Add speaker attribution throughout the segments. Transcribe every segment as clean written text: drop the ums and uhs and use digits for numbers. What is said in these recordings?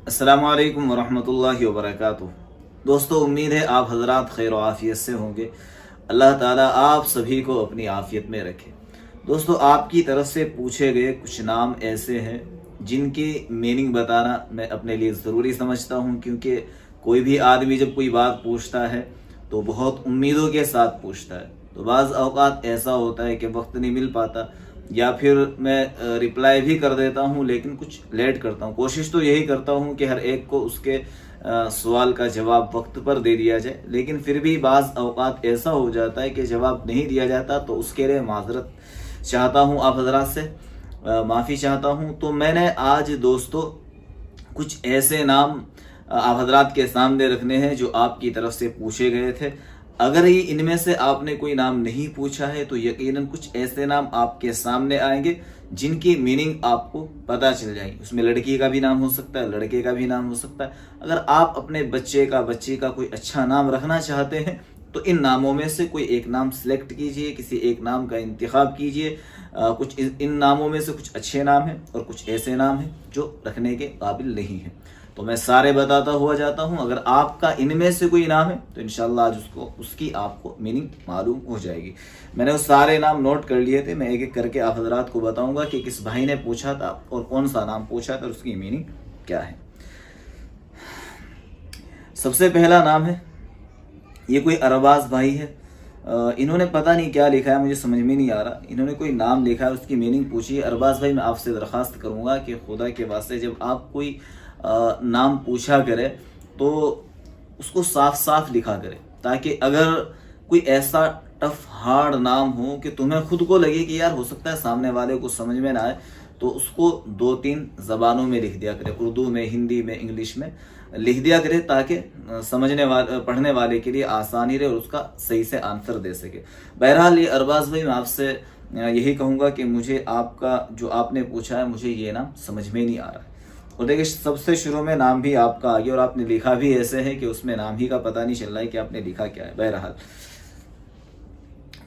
Speaker 1: अस्सलाम वालेकुम वरहमतुल्लाहि वबरकातुह। दोस्तों, उम्मीद है आप हजरात खैर व आफियत से होंगे। अल्लाह ताला आप सभी को अपनी आफियत में रखे। दोस्तों, आपकी तरफ से पूछे गए कुछ नाम ऐसे हैं जिनकी मीनिंग बताना मैं अपने लिए ज़रूरी समझता हूँ, क्योंकि कोई भी आदमी जब कोई बात पूछता है तो बहुत उम्मीदों के साथ पूछता है। तो बाज़ औक़ात ऐसा होता है कि वक्त नहीं मिल पाता, या फिर मैं रिप्लाई भी कर देता हूँ लेकिन कुछ लेट करता हूँ। कोशिश तो यही करता हूँ कि हर एक को उसके सवाल का जवाब वक्त पर दे दिया जाए, लेकिन फिर भी बाज़ औक़ात ऐसा हो जाता है कि जवाब नहीं दिया जाता। तो उसके लिए माज़रत चाहता हूँ, आप हज़रात से माफ़ी चाहता हूँ। तो मैंने आज दोस्तों कुछ ऐसे नाम आप हजरात के सामने रखने हैं जो आपकी तरफ से पूछे गए थे। अगर ये इनमें से आपने कोई नाम नहीं पूछा है तो यकीनन कुछ ऐसे नाम आपके सामने आएंगे जिनकी मीनिंग आपको पता चल जाएगी। उसमें लड़की का भी नाम हो सकता है, लड़के का भी नाम हो सकता है। अगर आप अपने बच्चे का बच्ची का कोई अच्छा नाम रखना चाहते हैं तो इन नामों में से कोई एक नाम सिलेक्ट कीजिए, किसी एक नाम का इंतखाब कीजिए। कुछ इन नामों में से कुछ अच्छे नाम हैं और कुछ ऐसे नाम हैं जो रखने के काबिल नहीं हैं। तो मैं सारे बताता हुआ जाता हूं। अगर आपका इनमें से कोई नाम है तो इंशाल्लाह आज उसकी आपको मीनिंग मालूम हो जाएगी। मैंने वो सारे नाम नोट कर लिए थे, मैं एक एक करके आप हजरात को बताऊंगा कि किस भाई ने पूछा था और कौन सा नाम पूछा था और उसकी मीनिंग क्या है। सबसे पहला नाम है, ये कोई अरबाज भाई है। इन्होंने पता नहीं क्या लिखा है, मुझे समझ में नहीं आ रहा। इन्होंने कोई नाम लिखा है, उसकी मीनिंग पूछी है। अरबाज भाई, मैं आपसे दरख्वास्त करूंगा कि खुदा के वास्ते जब आप कोई नाम पूछा करे तो उसको साफ साफ लिखा करे, ताकि अगर कोई ऐसा टफ हार्ड नाम हो कि तुम्हें खुद को लगे कि यार हो सकता है सामने वाले को समझ में ना आए, तो उसको 2-3 ज़बानों में लिख दिया करे, उर्दू में, हिंदी में, इंग्लिश में लिख दिया करे, ताकि समझने वाले पढ़ने वाले के लिए आसानी रहे और उसका सही से आंसर दे सके। बहरहाल ये अरबाज भाई, मैं आपसे यही कहूँगा कि मुझे आपका जो आपने पूछा है, मुझे ये नाम समझ में नहीं आ रहा है। और देखिए, सबसे शुरू में नाम भी आपका आ गया और आपने लिखा भी ऐसे है कि उसमें नाम ही का पता नहीं चल रहा है कि आपने लिखा क्या है। बहरहाल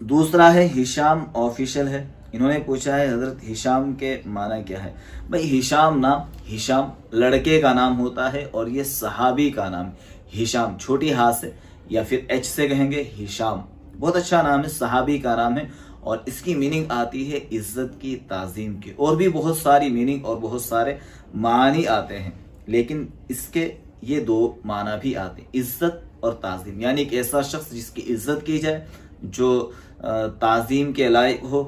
Speaker 1: दूसरा है हिशाम ऑफिशियल है। इन्होंने पूछा है हजरत हिशाम के माना क्या है। भाई हिशाम नाम, हिशाम लड़के का नाम होता है और ये सहाबी का नाम। हिशाम छोटी हा से या फिर एच से कहेंगे हिशाम, बहुत अच्छा नाम है, सहाबी का नाम है और इसकी मीनिंग आती है इज्जत की, ताजीम की। और भी बहुत सारी मीनिंग और बहुत सारे मानी आते हैं, लेकिन इसके ये 2 माना भी आते हैं, इज्जत और ताजीम। यानी एक ऐसा शख्स जिसकी इज्जत की जाए, जो ताजीम के लायक हो,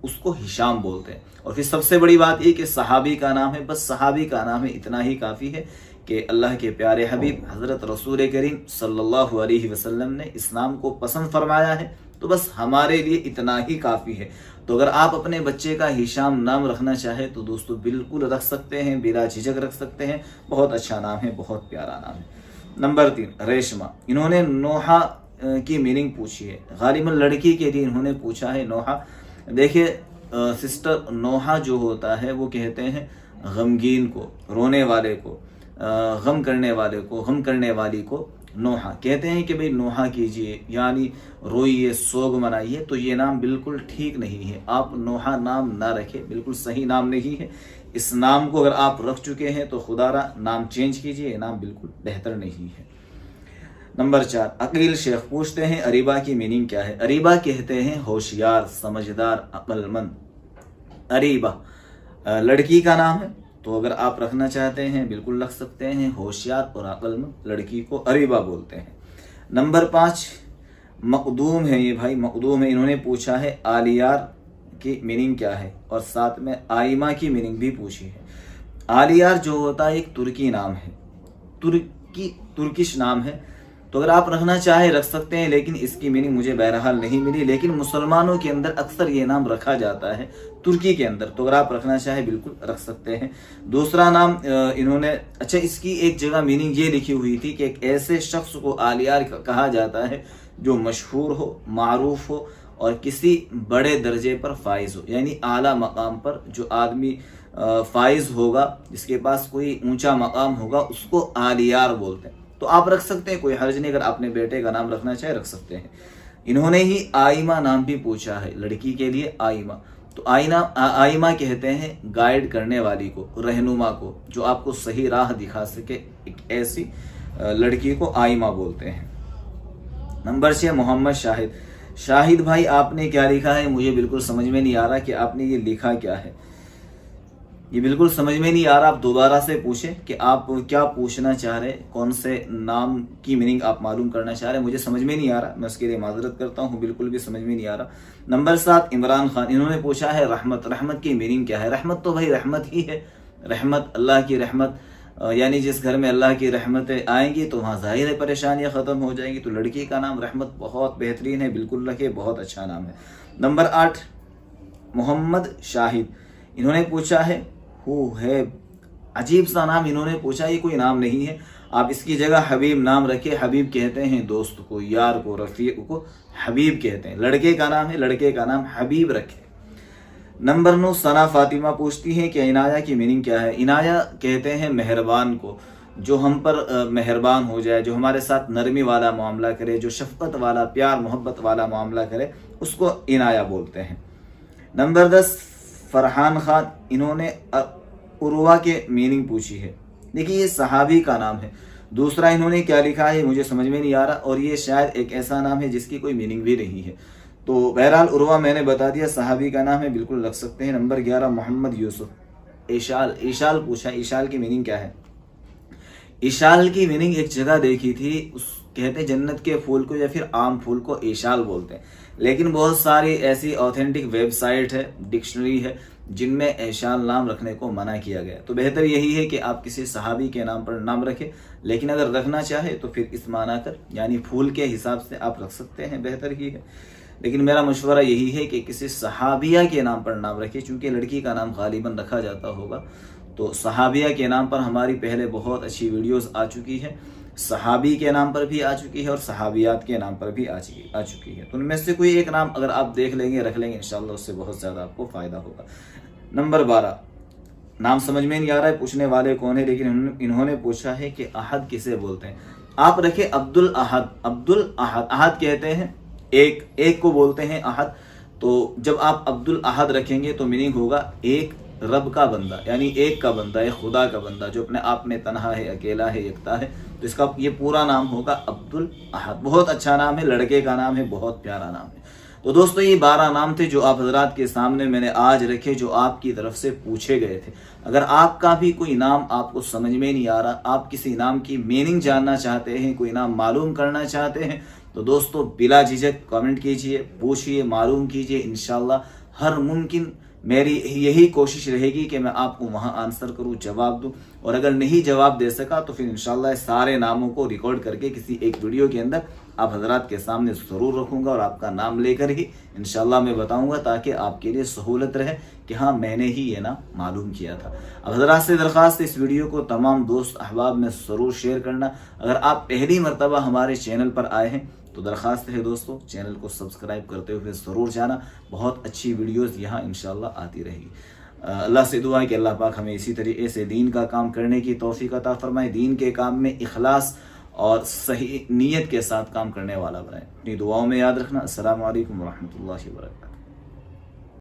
Speaker 1: उसको हिशाम बोलते हैं। और फिर सबसे बड़ी बात ये कि सहाबी का नाम है। बस सहाबी का नाम है, इतना ही काफ़ी है कि अल्लाह के प्यारे हबीब हज़रत रसूल करीम सल्लल्लाहु अलैहि वसल्लम ने इस नाम को पसंद फरमाया है, तो बस हमारे लिए इतना ही काफ़ी है। तो अगर आप अपने बच्चे का हिशाम नाम रखना चाहे तो दोस्तों बिल्कुल रख सकते हैं, बिला झिझक रख सकते हैं। बहुत अच्छा नाम है, बहुत प्यारा नाम है। नंबर 3, रेशमा। इन्होंने नोहा की मीनिंग पूछी है। गालिबन लड़की के लिए इन्होंने पूछा है नोहा। देखिए सिस्टर, नोहा जो होता है वो कहते हैं गमगीन को, रोने वाले को, गम करने वाले को, गम करने वाली को नोहा कहते हैं कि भाई नोहा कीजिए, यानी रोइए, सोग मनाइए। तो ये नाम बिल्कुल ठीक नहीं है। आप नोहा नाम ना रखें, बिल्कुल सही नाम नहीं है। इस नाम को अगर आप रख चुके हैं तो खुदारा नाम चेंज कीजिए, ये नाम बिल्कुल बेहतर नहीं है। नंबर 4, अकील शेख पूछते हैं अरीबा की मीनिंग क्या है। अरीबा कहते हैं होशियार, समझदार, अक्लमंद। अरीबा लड़की का नाम है, तो अगर आप रखना चाहते हैं बिल्कुल रख सकते हैं। होशियार और अक्लमंद लड़की को अरीबा बोलते हैं। नंबर 5, मकदूम है। ये भाई मकदूम है। इन्होंने पूछा है आलियार की मीनिंग क्या है और साथ में आइमा की मीनिंग भी पूछी है। आलियार जो होता है एक तुर्की नाम है, तुर्किश नाम है। तो अगर आप रखना चाहे रख सकते हैं, लेकिन इसकी मीनिंग मुझे बहरहाल नहीं मिली। लेकिन मुसलमानों के अंदर अक्सर ये नाम रखा जाता है, तुर्की के अंदर। तो अगर आप रखना चाहे बिल्कुल रख सकते हैं। दूसरा नाम इन्होंने, अच्छा इसकी एक जगह मीनिंग ये लिखी हुई थी कि एक ऐसे शख्स को आलियार कहा जाता है जो मशहूर हो, मारूफ हो और किसी बड़े दर्जे पर फाइज हो। यानी आला मकाम पर जो आदमी फाइज होगा, जिसके पास कोई ऊंचा मकाम होगा, उसको आलियार बोलते हैं। तो आप रख सकते हैं, कोई हर्ज नहीं। अगर अपने बेटे का नाम रखना चाहे रख सकते हैं। इन्होंने ही आइमा नाम भी पूछा है, लड़की के लिए आइमा। تو آئمہ کہتے ہیں گائیڈ کرنے والی کو، رہنما کو، جو آپ کو صحیح راہ دکھا سکے، ایک ایسی لڑکی کو آئمہ بولتے ہیں۔ نمبر 6 محمد شاہد۔ شاہد بھائی آپ نے کیا لکھا ہے مجھے بالکل سمجھ میں نہیں آ رہا کہ آپ نے یہ لکھا کیا ہے، یہ بالکل سمجھ میں نہیں آ رہا۔ آپ دوبارہ سے پوچھیں کہ آپ کیا پوچھنا چاہ رہے، کون سے نام کی میننگ آپ معلوم کرنا چاہ رہے ہیں، مجھے سمجھ میں نہیں آ رہا، میں اس کے لیے معذرت کرتا ہوں، بالکل بھی سمجھ میں نہیں آ رہا۔ نمبر 7 عمران خان، انہوں نے پوچھا ہے رحمت۔ رحمت کی میننگ کیا ہے؟ رحمت تو بھائی رحمت ہی ہے، رحمت اللہ کی رحمت، یعنی جس گھر میں اللہ کی رحمتیں آئیں گی تو وہاں ظاہر ہے پریشانیاں ختم ہو جائیں گی۔ تو لڑکی کا نام رحمت بہت بہترین ہے، بالکل رکھے، بہت اچھا نام ہے۔ نمبر 8 محمد شاہد، انہوں نے پوچھا ہے ہے، عجیب سا نام انہوں نے پوچھا، یہ کوئی نام نہیں ہے، آپ اس کی جگہ حبیب نام رکھے۔ حبیب کہتے ہیں دوست کو، یار کو، رفیق کو حبیب کہتے ہیں، لڑکے کا نام ہے، لڑکے کا نام حبیب رکھے۔ نمبر 9 ثنا فاطمہ پوچھتی ہے کہ عنایہ کی میننگ کیا ہے؟ عنایہ کہتے ہیں مہربان کو، جو ہم پر مہربان ہو جائے، جو ہمارے ساتھ نرمی والا معاملہ کرے، جو شفقت والا، پیار محبت والا معاملہ کرے، اس کو عنایہ بولتے ہیں۔ نمبر 10 فرحان خان، انہوں نے عروہ کے میننگ پوچھی ہے۔ دیکھیے یہ صحابی کا نام ہے، دوسرا انہوں نے کیا لکھا ہے مجھے سمجھ میں نہیں آ رہا، اور یہ شاید ایک ایسا نام ہے جس کی کوئی میننگ بھی نہیں ہے۔ تو بہرحال عروہ میں نے بتا دیا، صحابی کا نام ہے، بالکل رکھ سکتے ہیں۔ نمبر 11 محمد یوسف۔ ایشال پوچھا، ایشال کی میننگ کیا ہے؟ ایشال کی میننگ ایک جگہ دیکھی تھی، کہتے جنت کے پھول کو یا پھر عام پھول کو ایشال بولتے ہیں، لیکن بہت ساری ایسی آتھینٹک ویب سائٹ ہے، ڈکشنری ہے، جن میں ایشال نام رکھنے کو منع کیا گیا۔ تو بہتر یہی ہے کہ آپ کسی صحابی کے نام پر نام رکھیں، لیکن اگر رکھنا چاہے تو پھر اس معنی کر، یعنی پھول کے حساب سے آپ رکھ سکتے ہیں، بہتر ہی ہے، لیکن میرا مشورہ یہی ہے کہ کسی صحابیہ کے نام پر نام رکھیں، چونکہ لڑکی کا نام غالباً رکھا جاتا ہوگا۔ تو صحابیہ کے نام پر ہماری پہلے بہت اچھی ویڈیوز آ چکی ہے، صحابی کے نام پر بھی آ چکی ہے اور صحابیات کے نام پر بھی آ چکی ہے۔ تو ان میں سے کوئی ایک نام اگر آپ دیکھ لیں گے، رکھ لیں گے، انشاءاللہ اس سے بہت زیادہ آپ کو فائدہ ہوگا۔ نمبر 12 نام سمجھ میں نہیں آ رہا ہے پوچھنے والے کون ہے، لیکن انہوں نے پوچھا ہے کہ احد کسے بولتے ہیں؟ آپ رکھے عبد الاحد۔ عبد الاحد، احد کہتے ہیں ایک کو بولتے ہیں احد، تو جب آپ عبد الاحد رکھیں گے تو میننگ ہوگا ایک رب کا بندہ، یعنی ایک کا بندہ، ایک خدا کا بندہ جو اپنے آپ میں تنہا ہے، اکیلا ہے، یکتا ہے، تو اس کا یہ پورا نام ہوگا عبد الاحد۔ بہت اچھا نام ہے، لڑکے کا نام ہے، بہت پیارا نام ہے۔ تو دوستو یہ 12 نام تھے جو آپ حضرات کے سامنے میں نے آج رکھے، جو آپ کی طرف سے پوچھے گئے تھے۔ اگر آپ کا بھی کوئی نام آپ کو سمجھ میں نہیں آ رہا، آپ کسی نام کی میننگ جاننا چاہتے ہیں، کوئی نام معلوم کرنا چاہتے ہیں، تو دوستو بلا جھجک کامنٹ کیجئے، پوچھئے، معلوم کیجئے، انشاءاللہ ہر ممکن میری یہی کوشش رہے گی کہ میں آپ کو وہاں آنسر کروں، جواب دوں، اور اگر نہیں جواب دے سکا تو پھر انشاءاللہ سارے ناموں کو ریکارڈ کر کے کسی ایک ویڈیو کے اندر آپ حضرات کے سامنے ضرور رکھوں گا، اور آپ کا نام لے کر ہی انشاءاللہ میں بتاؤں گا، تاکہ آپ کے لیے سہولت رہے کہ ہاں میں نے ہی یہ نام معلوم کیا تھا۔ اب حضرات سے درخواست ہے اس ویڈیو کو تمام دوست احباب میں ضرور شیئر کرنا۔ اگر آپ پہلی مرتبہ ہمارے چینل پر آئے ہیں تو درخواست ہے دوستو چینل کو سبسکرائب کرتے ہوئے ضرور جانا، بہت اچھی ویڈیوز یہاں انشاءاللہ آتی رہے گی۔ اللہ سے دعا ہے کہ اللہ پاک ہمیں اسی طریقے سے دین کا کام کرنے کی توفیق عطا فرمائے، دین کے کام میں اخلاص اور صحیح نیت کے ساتھ کام کرنے والا بنائے۔ اپنی دعاؤں میں یاد رکھنا۔ السلام علیکم ورحمۃ اللہ وبرکاتہ۔